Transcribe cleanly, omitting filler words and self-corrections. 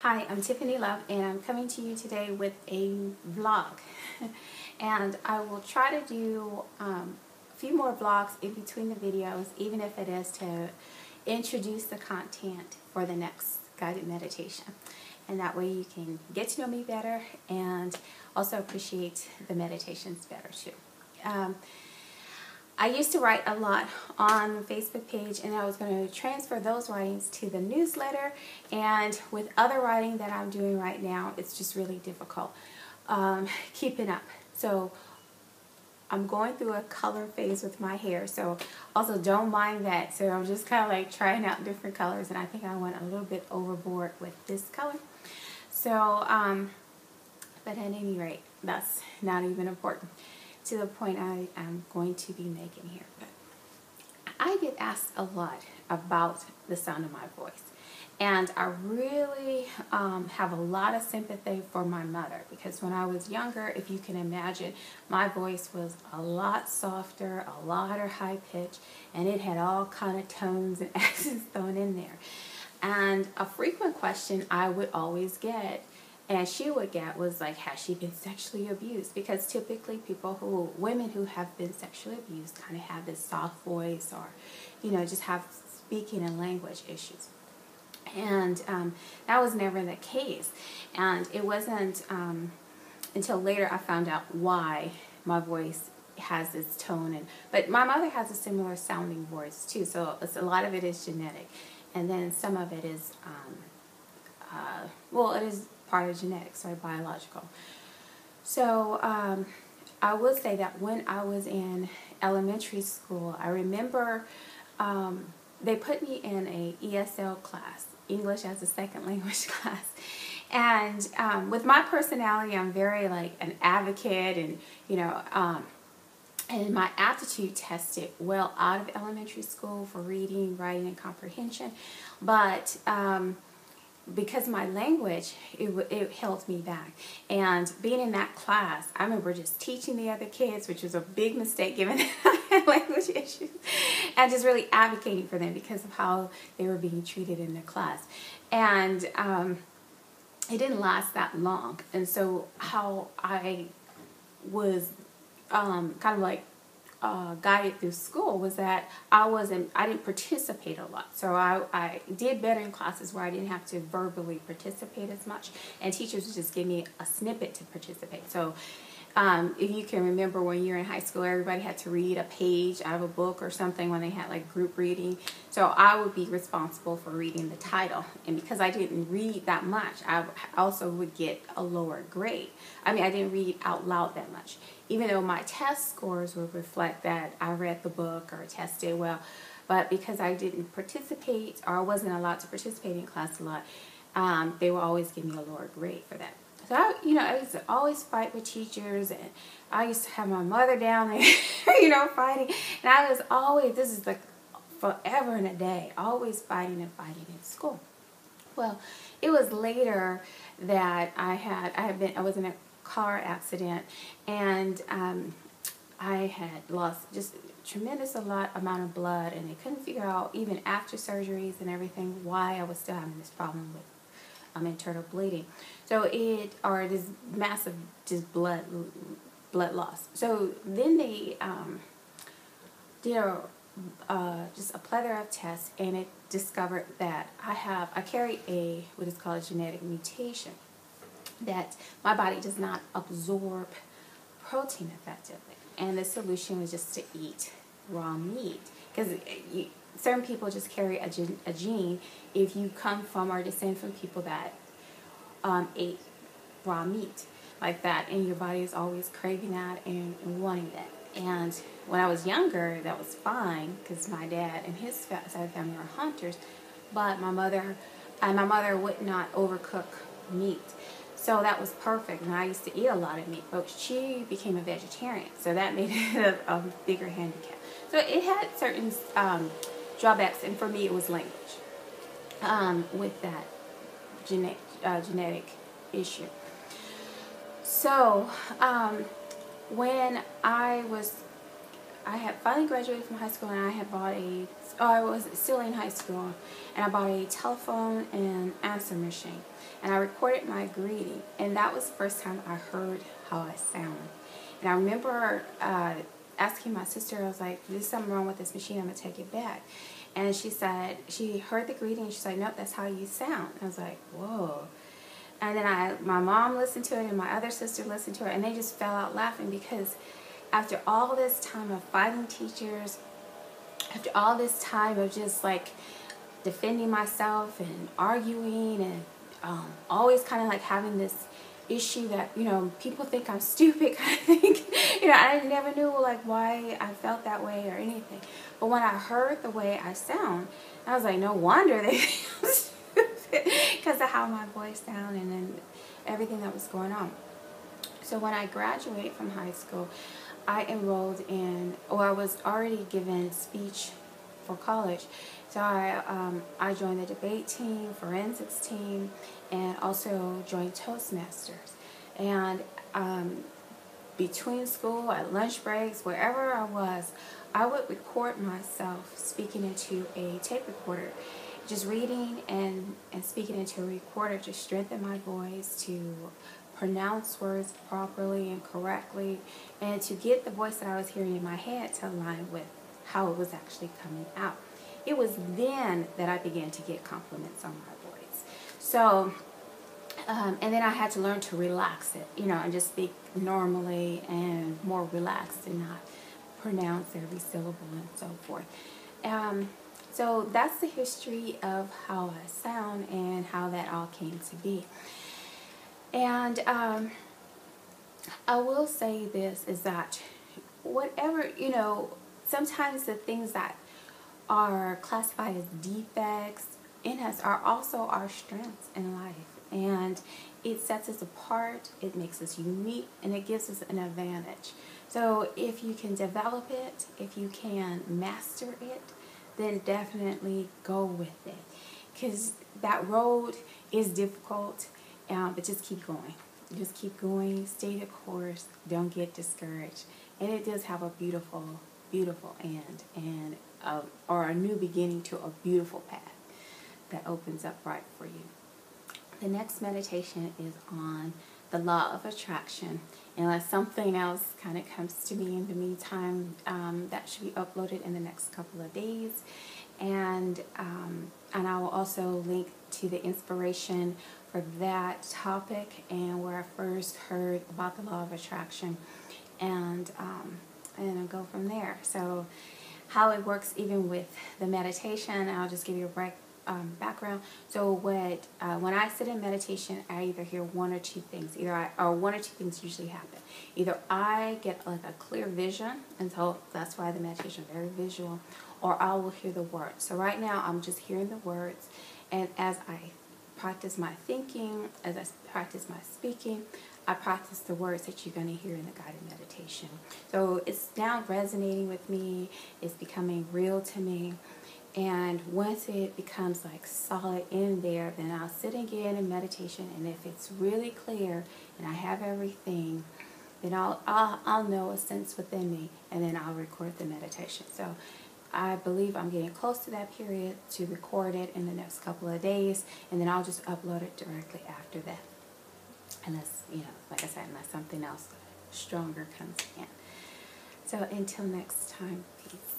Hi, I'm Tiffany Love, and I'm coming to you today with a vlog. And I will try to do a few more vlogs in between the videos, even if it is to introduce the content for the next guided meditation. And that way you can get to know me better and also appreciate the meditations better too. I used to write a lot on the Facebook page, and I was going to transfer those writings to the newsletter. And with other writing that I'm doing right now, it's just really difficult keeping up. So I'm going through a color phase with my hair, so also don't mind that. So I'm just kind of like trying out different colors, and I think I went a little bit overboard with this color. So, but at any rate, that's not even important to the point I am going to be making here. But I get asked a lot about the sound of my voice, and I really have a lot of sympathy for my mother, because when I was younger, if you can imagine, my voice was a lot softer, a lot high pitch, and it had all kind of tones and accents thrown in there. And a frequent question I would always get, and she would get, was like, has she been sexually abused? Because typically women who have been sexually abused kind of have this soft voice, or, just have speaking and language issues. And that was never the case. And it wasn't until later I found out why my voice has this tone. But my mother has a similar sounding voice too, so a lot of it is genetic. And then some of it is, it is part of genetics, right, biological. So I will say that when I was in elementary school, I remember they put me in a ESL class, English as a Second Language class. And with my personality, I'm very like an advocate, and my aptitude tested well out of elementary school for reading, writing, and comprehension. But because my language, it held me back. And being in that class, I remember just teaching the other kids, which was a big mistake given I had language issues, and just really advocating for them because of how they were being treated in the class. And it didn't last that long. And so how I was kind of like guided through school was that I didn't participate a lot. So I did better in classes where I didn't have to verbally participate as much, and teachers would just give me a snippet to participate. So if you can remember, when you were in high school, everybody had to read a page out of a book or something when they had like group reading. So I would be responsible for reading the title, and because I didn't read that much, I also would get a lower grade. I didn't read out loud that much, even though my test scores would reflect that I read the book or tested well. But because I didn't participate, or I wasn't allowed to participate in class a lot, they would always give me a lower grade for that. So I used to always fight with teachers, and I used to have my mother down there, fighting. And I was always, this is like forever and a day, always fighting and fighting in school. Well, it was later that I was in a car accident, and I had lost just a tremendous amount of blood, and they couldn't figure out, even after surgeries and everything, why I was still having this problem with internal bleeding. So this massive just blood loss. So then they did just a plethora of tests, and it discovered that I carry what is called a genetic mutation, that my body does not absorb protein effectively. And the solution was just to eat raw meat, because certain people just carry a gene. If you come from or descend from people that ate raw meat like that, and your body is always craving that and wanting that. And when I was younger, that was fine, because my dad and his side of the family are hunters, but my mother would not overcook meat. So that was perfect, and I used to eat a lot of meat, but she became a vegetarian, so that made it a bigger handicap. So it had certain drawbacks, and for me it was language with that genetic issue. So when I was I had finally graduated from high school, and I had bought I was still in high school, and I bought a telephone and answer machine, and I recorded my greeting, and that was the first time I heard how I sound. And I remember asking my sister, I was like, there's something wrong with this machine, I'm going to take it back. And she said, she heard the greeting, and she's like, nope, that's how you sound. I was like, whoa. And then my mom listened to it, and my other sister listened to it, and they just fell out laughing, because after all this time of fighting teachers, after all this time of just like defending myself and arguing and always kind of like having this issue that, you know, people think I'm stupid kind of thing. You know, I never knew like why I felt that way or anything. But when I heard the way I sound, I was like, no wonder they think I'm stupid, because of how my voice sounded and everything that was going on. So when I graduated from high school, I enrolled in, or I was already given speech for college. So I joined the debate team, forensics team, and also joined Toastmasters. And between school, at lunch breaks, wherever I was, I would record myself speaking into a tape recorder. Just reading and speaking into a recorder to strengthen my voice, to pronounce words properly and correctly, and to get the voice that I was hearing in my head to align with how it was actually coming out. It was then that I began to get compliments on my voice. So, and then I had to learn to relax it, you know, and just speak normally and more relaxed and not pronounce every syllable and so forth. So that's the history of how I sound and how that all came to be. And I will say this, is that whatever, you know, sometimes the things that are classified as defects in us are also our strengths in life. And it sets us apart, it makes us unique, and it gives us an advantage. So if you can develop it, if you can master it, then definitely go with it. Because that road is difficult, but just keep going. Just keep going, stay the course, don't get discouraged. And it does have a beautiful, beautiful end, and or a new beginning to a beautiful path that opens up right for you. The next meditation is on the law of attraction. Unless something else kind of comes to me in the meantime, that should be uploaded in the next couple of days. And I will also link to the inspiration for that topic and where I first heard about the law of attraction, and I'll go from there. So how it works even with the meditation, I'll just give you a background. So when I sit in meditation, I either hear one or two things. One or two things usually happen. Either I get like a clear vision, and so that's why the meditation is very visual, or I will hear the words. So right now I'm just hearing the words, and as I practice my thinking, as I practice my speaking, I practice the words that you're going to hear in the guided meditation. So it's now resonating with me, it's becoming real to me. And once it becomes like solid in there, then I'll sit again in meditation, and if it's really clear and I have everything, then I'll know a sense within me, and then I'll record the meditation. So I believe I'm getting close to that period to record it in the next couple of days, and then I'll just upload it directly after that. Unless, you know, like I said, unless something else stronger comes in. So until next time, peace.